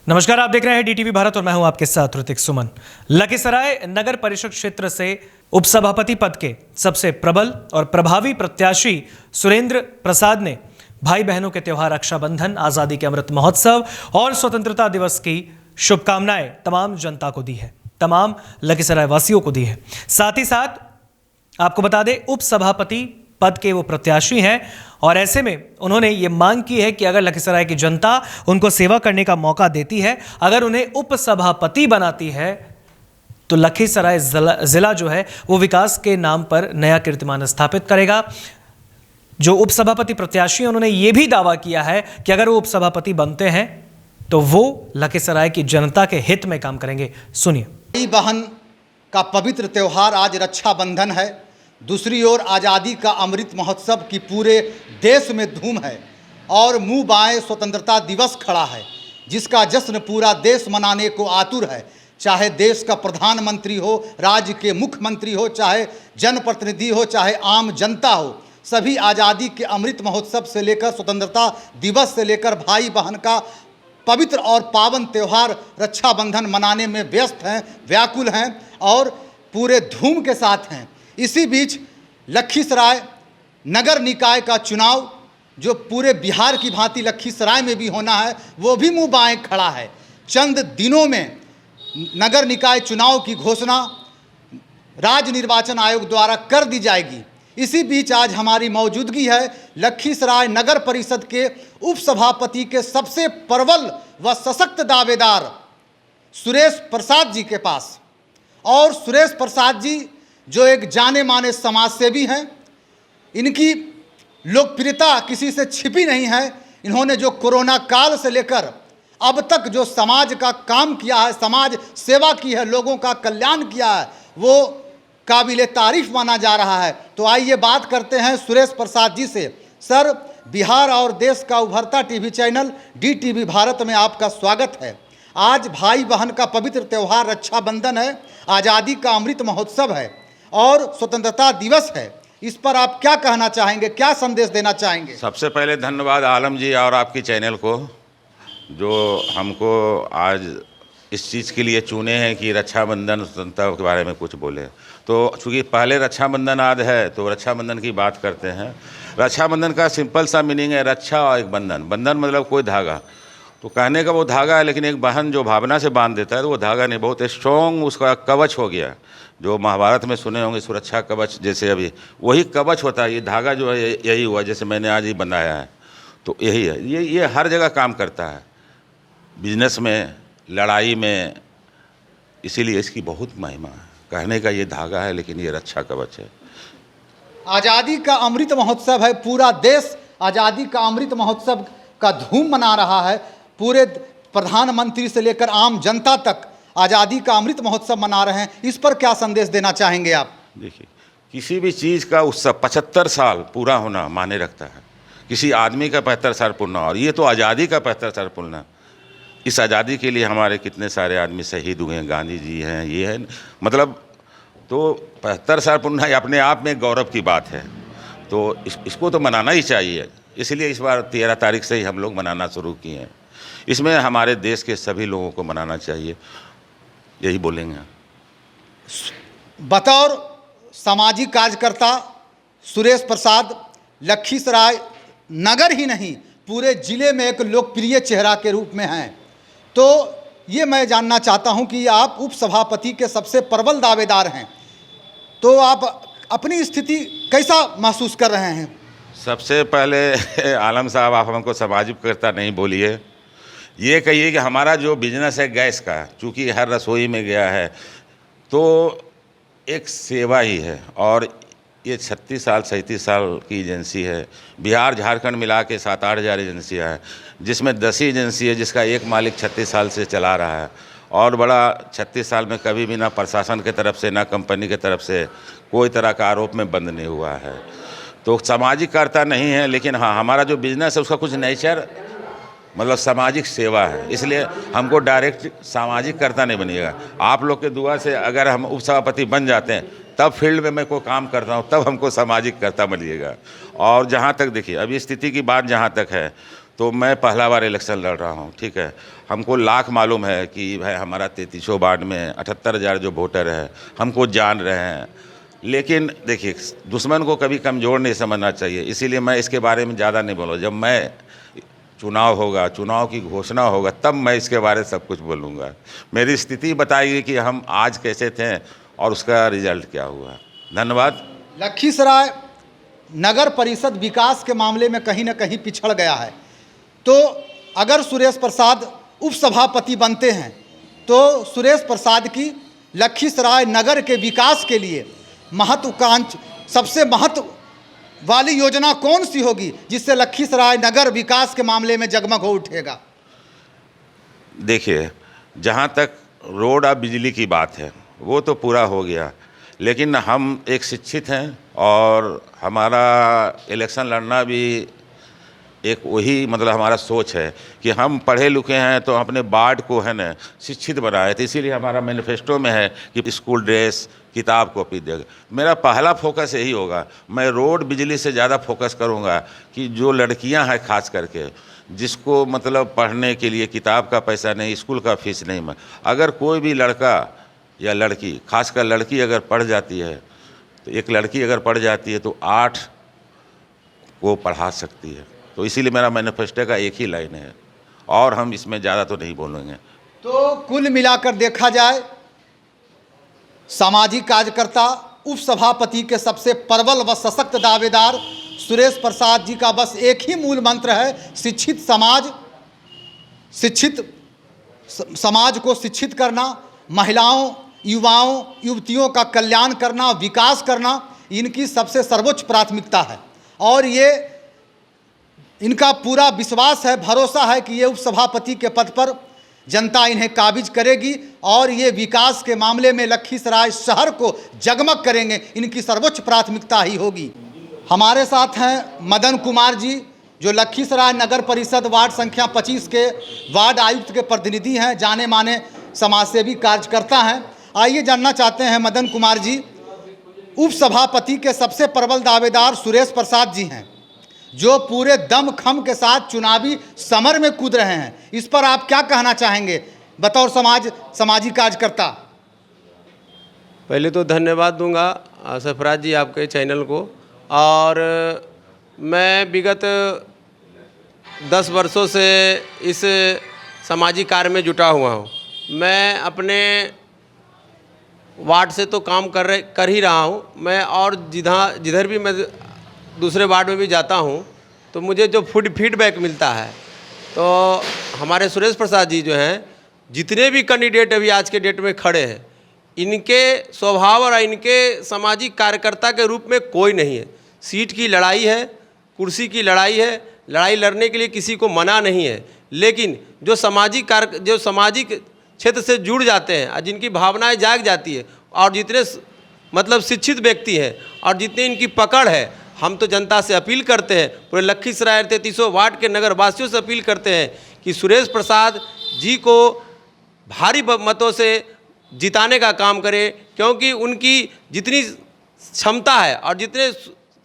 नमस्कार, आप देख रहे हैं डीटीवी भारत और मैं हूं आपके साथ ऋतिक सुमन। लखीसराय नगर परिषद क्षेत्र से उपसभापति पद के सबसे प्रबल और प्रभावी प्रत्याशी सुरेंद्र प्रसाद ने भाई बहनों के त्योहार रक्षाबंधन, आजादी के अमृत महोत्सव और स्वतंत्रता दिवस की शुभकामनाएं तमाम जनता को दी है, तमाम लखीसराय वासियों को दी है। साथ ही साथ आपको बता दें, उपसभापति पद के वो प्रत्याशी हैं और ऐसे में उन्होंने ये मांग की है कि अगर लखीसराय की जनता उनको सेवा करने का मौका देती है, अगर उन्हें उपसभापति बनाती है, तो लखीसराय जिला जो है वो विकास के नाम पर नया कीर्तिमान स्थापित करेगा। जो उपसभापति प्रत्याशी हैं, उन्होंने ये भी दावा किया है कि अगर वो उपसभापति बनते हैं तो वो लखीसराय की जनता के हित में काम करेंगे। सुनिए। भाई बहन का पवित्र त्यौहार आज रक्षाबंधन है। दूसरी ओर आज़ादी का अमृत महोत्सव की पूरे देश में धूम है और मुंह बाएं स्वतंत्रता दिवस खड़ा है, जिसका जश्न पूरा देश मनाने को आतुर है। चाहे देश का प्रधानमंत्री हो, राज्य के मुख्यमंत्री हो, चाहे जनप्रतिनिधि हो, चाहे आम जनता हो, सभी आज़ादी के अमृत महोत्सव से लेकर स्वतंत्रता दिवस से लेकर भाई बहन का पवित्र और पावन त्यौहार रक्षाबंधन मनाने में व्यस्त हैं, व्याकुल हैं और पूरे धूम के साथ हैं। इसी बीच लखीसराय नगर निकाय का चुनाव जो पूरे बिहार की भांति लखीसराय में भी होना है, वो भी मुंह बाएं खड़ा है। चंद दिनों में नगर निकाय चुनाव की घोषणा राज्य निर्वाचन आयोग द्वारा कर दी जाएगी। इसी बीच आज हमारी मौजूदगी है लखीसराय नगर परिषद के उपसभापति के सबसे प्रबल व सशक्त दावेदार सुरेश प्रसाद जी के पास। और सुरेश प्रसाद जी जो एक जाने माने समाजसेवी हैं, इनकी लोकप्रियता किसी से छिपी नहीं है। इन्होंने जो कोरोना काल से लेकर अब तक जो समाज का काम किया है, समाज सेवा की है, लोगों का कल्याण किया है, वो काबिले तारीफ माना जा रहा है। तो आइए बात करते हैं सुरेश प्रसाद जी से। सर, बिहार और देश का उभरता टीवी चैनल डीटीवी भारत में आपका स्वागत है। आज भाई बहन का पवित्र त्यौहार रक्षाबंधन है, आज़ादी का अमृत महोत्सव है और स्वतंत्रता दिवस है। इस पर आप क्या कहना चाहेंगे, क्या संदेश देना चाहेंगे? सबसे पहले धन्यवाद आलम जी और आपकी चैनल को, जो हमको आज इस चीज़ के लिए चुने हैं कि रक्षाबंधन स्वतंत्रता के बारे में कुछ बोले। तो चूँकि पहले रक्षाबंधन आज है तो रक्षाबंधन की बात करते हैं। रक्षाबंधन का सिंपल सा मीनिंग है रक्षा और एक बंधन। बंधन मतलब कोई धागा, तो कहने का वो धागा है, लेकिन एक बहन जो भावना से बांध देता है तो वो धागा नहीं, बहुत स्ट्रॉन्ग उसका कवच हो गया। जो महाभारत में सुने होंगे सुरक्षा कवच, जैसे अभी वही कवच होता है। ये धागा जो है यही हुआ, जैसे मैंने आज ही बनाया है, तो यही है। ये हर जगह काम करता है, बिजनेस में, लड़ाई में, इसीलिए इसकी बहुत महिमा है। कहने का ये धागा है, लेकिन ये रक्षा कवच है। आज़ादी का अमृत महोत्सव है, पूरा देश आज़ादी का अमृत महोत्सव का धूम मना रहा है। पूरे प्रधानमंत्री से लेकर आम जनता तक आज़ादी का अमृत महोत्सव मना रहे हैं। इस पर क्या संदेश देना चाहेंगे आप? देखिए, किसी भी चीज़ का उत्सव 75 साल पूरा होना माने रखता है। किसी आदमी का 75 साल पूर्ण, और ये तो आज़ादी का 75 साल पूर्ण। इस आज़ादी के लिए हमारे कितने सारे आदमी शहीद हुए हैं, गांधी जी हैं, ये है, मतलब तो 75 साल पूर्ण अपने आप में गौरव की बात है। तो इसको तो मनाना ही चाहिए। इसलिए इस बार 13 तारीख से ही हम लोग मनाना शुरू किए हैं। इसमें हमारे देश के सभी लोगों को मनाना चाहिए, यही बोलेंगे। बतौर सामाजिक कार्यकर्ता सुरेश प्रसाद लखीसराय नगर ही नहीं पूरे जिले में एक लोकप्रिय चेहरा के रूप में हैं। तो ये मैं जानना चाहता हूं कि आप उपसभापति के सबसे प्रबल दावेदार हैं, तो आप अपनी स्थिति कैसा महसूस कर रहे हैं? सबसे पहले आलम साहब, आप हमको सामाजिक करता नहीं बोलिए, ये कहिए कि हमारा जो बिजनेस है गैस का, चूँकि हर रसोई में गया है, तो एक सेवा ही है। और ये 36 साल 37 साल की एजेंसी है। बिहार झारखंड मिला के 7-8 हज़ार एजेंसियाँ हैं, जिसमें 10 ही एजेंसी है जिसका एक मालिक 36 साल से चला रहा है। और बड़ा 36 साल में कभी भी ना प्रशासन की तरफ से ना कंपनी की तरफ से कोई तरह का आरोप में बंद नहीं हुआ है। तो सामाजिक कर्ता नहीं है, लेकिन हाँ, हमारा जो बिजनेस है उसका कुछ नेचर मतलब सामाजिक सेवा है। इसलिए हमको डायरेक्ट सामाजिक कर्ता नहीं बनिएगा। आप लोग के दुआ से अगर हम उपसभापति बन जाते हैं, तब फील्ड में मैं कोई काम करता हूँ, तब हमको सामाजिक कर्ता बनिएगा। और जहाँ तक देखिए, अभी स्थिति की बात जहाँ तक है, तो मैं पहला बार इलेक्शन लड़ रहा हूँ, ठीक है। हमको लाख मालूम है कि भाई हमारा 3300 वार्ड में 78,000 जो वोटर है हमको जान रहे हैं, लेकिन देखिए दुश्मन को कभी कमज़ोर नहीं समझना चाहिए, इसीलिए मैं इसके बारे में ज़्यादा नहीं बोलूँ। जब मैं चुनाव होगा, चुनाव की घोषणा होगा, तब मैं इसके बारे में सब कुछ बोलूँगा। मेरी स्थिति बताइए कि हम आज कैसे थे और उसका रिजल्ट क्या हुआ। धन्यवाद। लखीसराय नगर परिषद विकास के मामले में कहीं ना कहीं पिछड़ गया है, तो अगर सुरेश प्रसाद उपसभापति बनते हैं तो सुरेश प्रसाद की लखीसराय नगर के विकास के लिए महत्वाकांक्षी सबसे महत्व वाली योजना कौन सी होगी जिससे लखीसराय नगर विकास के मामले में जगमग हो उठेगा? देखिए, जहाँ तक रोड और बिजली की बात है वो तो पूरा हो गया, लेकिन हम एक शिक्षित हैं और हमारा इलेक्शन लड़ना भी एक वही मतलब हमारा सोच है कि हम पढ़े लिखे हैं तो अपने वार्ड को है ना शिक्षित बनाए, तो इसीलिए हमारा मैनिफेस्टो में है कि स्कूल ड्रेस, किताब कॉपी देगा। मेरा पहला फोकस यही होगा। मैं रोड बिजली से ज़्यादा फोकस करूँगा कि जो लड़कियाँ हैं खास करके, जिसको मतलब पढ़ने के लिए किताब का पैसा नहीं, स्कूल का फीस नहीं, अगर कोई भी लड़का या लड़की, खासकर लड़की अगर पढ़ जाती है तो एक लड़की अगर पढ़ जाती है तो 8 को पढ़ा सकती है। तो इसीलिए मेरा मैनिफेस्टो का एक ही लाइन है और हम इसमें ज़्यादा तो नहीं बोलेंगे। तो कुल मिलाकर देखा जाए, सामाजिक कार्यकर्ता उपसभापति के सबसे प्रबल व सशक्त दावेदार सुरेश प्रसाद जी का बस एक ही मूल मंत्र है, शिक्षित समाज को शिक्षित करना, महिलाओं, युवाओं, युवतियों का कल्याण करना, विकास करना इनकी सबसे सर्वोच्च प्राथमिकता है। और ये इनका पूरा विश्वास है, भरोसा है कि ये उपसभापति के पद पर जनता इन्हें काबिज करेगी और ये विकास के मामले में लखीसराय शहर को जगमग करेंगे, इनकी सर्वोच्च प्राथमिकता ही होगी। हमारे साथ हैं मदन कुमार जी, जो लखीसराय नगर परिषद वार्ड संख्या 25 के वार्ड आयुक्त के प्रतिनिधि हैं, जाने माने समाजसेवी कार्यकर्ता हैं। आइए जानना चाहते हैं मदन कुमार जी, उपसभापति के सबसे प्रबल दावेदार सुरेश प्रसाद जी हैं, जो पूरे दम खम के साथ चुनावी समर में कूद रहे हैं, इस पर आप क्या कहना चाहेंगे बतौर सामाजिक कार्यकर्ता? पहले तो धन्यवाद दूंगा सरफराज जी आपके चैनल को। और मैं विगत 10 वर्षों से इस सामाजिक कार्य में जुटा हुआ हूँ। मैं अपने वार्ड से तो काम कर ही रहा हूँ मैं, और जिधर भी मैं दूसरे वार्ड में भी जाता हूँ तो मुझे जो फीडबैक मिलता है, तो हमारे सुरेश प्रसाद जी जो हैं, जितने भी कैंडिडेट अभी आज के डेट में खड़े हैं, इनके स्वभाव और इनके सामाजिक कार्यकर्ता के रूप में कोई नहीं है। सीट की लड़ाई है, कुर्सी की लड़ाई है, लड़ाई लड़ने के लिए किसी को मना नहीं है, लेकिन जो सामाजिक क्षेत्र से जुड़ जाते हैं और जिनकी भावनाएं जाग जाती है, और जितने मतलब शिक्षित व्यक्ति हैं और जितनी इनकी पकड़ है, हम तो जनता से अपील करते हैं, पूरे लखीसराय 3300 वार्ड के नगर वासियों से अपील करते हैं कि सुरेश प्रसाद जी को भारी मतों से जिताने का काम करें, क्योंकि उनकी जितनी क्षमता है और जितने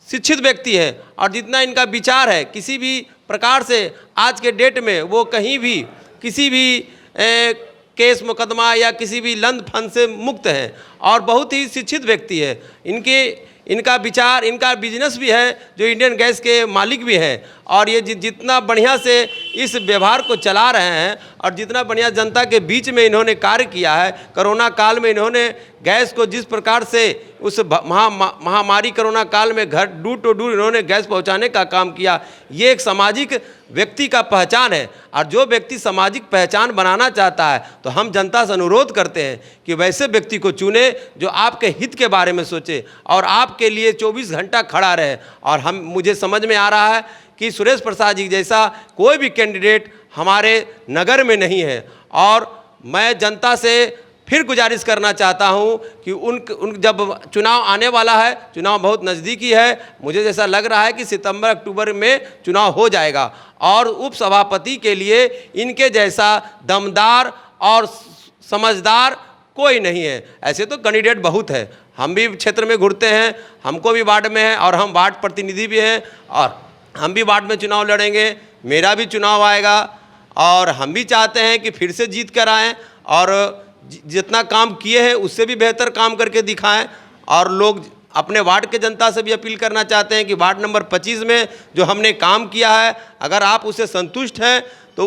शिक्षित व्यक्ति हैं और जितना इनका विचार है, किसी भी प्रकार से आज के डेट में वो कहीं भी किसी भी केस मुकदमा या किसी भी लंद फंद से मुक्त हैं और बहुत ही शिक्षित व्यक्ति है। इनका विचार, इनका बिजनेस भी है, जो इंडियन गैस के मालिक भी हैं, और ये जितना बढ़िया से इस व्यवहार को चला रहे हैं और जितना बढ़िया जनता के बीच में इन्होंने कार्य किया है, कोरोना काल में इन्होंने गैस को जिस प्रकार से उस महामारी कोरोना काल में घर डूर टू डूर इन्होंने गैस पहुंचाने का काम किया, ये एक सामाजिक व्यक्ति का पहचान है। और जो व्यक्ति सामाजिक पहचान बनाना चाहता है, तो हम जनता से अनुरोध करते हैं कि वैसे व्यक्ति को चुने जो आपके हित के बारे में सोचे और आपके लिए 24 घंटा खड़ा रहे। और मुझे समझ में आ रहा है कि सुरेश प्रसाद जी जैसा कोई भी कैंडिडेट हमारे नगर में नहीं है। और मैं जनता से फिर गुजारिश करना चाहता हूं कि उन जब चुनाव आने वाला है, चुनाव बहुत नज़दीकी है, मुझे जैसा लग रहा है कि सितंबर अक्टूबर में चुनाव हो जाएगा, और उपसभापति के लिए इनके जैसा दमदार और समझदार कोई नहीं है। ऐसे तो कैंडिडेट बहुत है, हम भी क्षेत्र में घूरते हैं, हमको भी वार्ड में है और हम वार्ड प्रतिनिधि भी हैं और हम भी वार्ड में चुनाव लड़ेंगे। मेरा भी चुनाव आएगा और हम भी चाहते हैं कि फिर से जीत कर आएँ और जितना काम किए हैं उससे भी बेहतर काम करके दिखाएं। और लोग अपने वार्ड के जनता से भी अपील करना चाहते हैं कि वार्ड नंबर 25 में जो हमने काम किया है, अगर आप उससे संतुष्ट हैं तो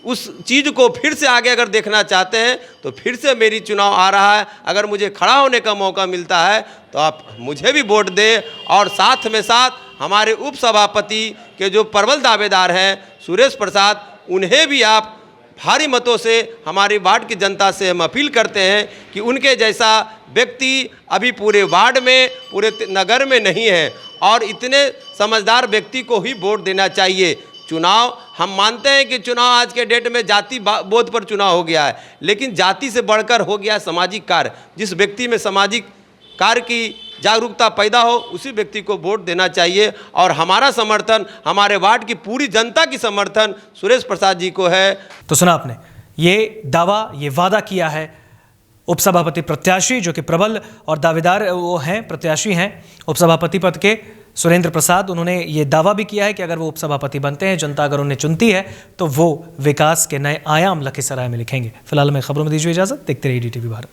उस चीज़ को फिर से आगे अगर देखना चाहते हैं तो फिर से मेरी चुनाव आ रहा है। अगर मुझे खड़ा होने का मौका मिलता है तो आप मुझे भी वोट दें और साथ में साथ हमारे उप सभापति के जो प्रबल दावेदार हैं सुरेश प्रसाद, उन्हें भी आप भारी मतों से, हमारी वार्ड की जनता से हम अपील करते हैं कि उनके जैसा व्यक्ति अभी पूरे वार्ड में, पूरे नगर में नहीं है और इतने समझदार व्यक्ति को ही वोट देना चाहिए। चुनाव, हम मानते हैं कि चुनाव आज के डेट में जाति बोध पर चुनाव हो गया है, लेकिन जाति से बढ़कर हो गया सामाजिक कार्य। जिस व्यक्ति में सामाजिक कार्य की जागरूकता पैदा हो उसी व्यक्ति को वोट देना चाहिए और हमारा समर्थन, हमारे वार्ड की पूरी जनता की समर्थन सुरेश प्रसाद जी को है। तो सुना आपने, ये दावा, ये वादा किया है उपसभापति प्रत्याशी जो कि प्रबल और दावेदार वो हैं, प्रत्याशी हैं उपसभापति पद के, सुरेंद्र प्रसाद। उन्होंने ये दावा भी किया है कि अगर वो उपसभापति बनते हैं, जनता अगर उन्हें चुनती है तो वो विकास के नए आयाम लखीसराय में लिखेंगे। फिलहाल मैं खबरों में दीजिए इजाजत, देखते रहिए DTV भारत।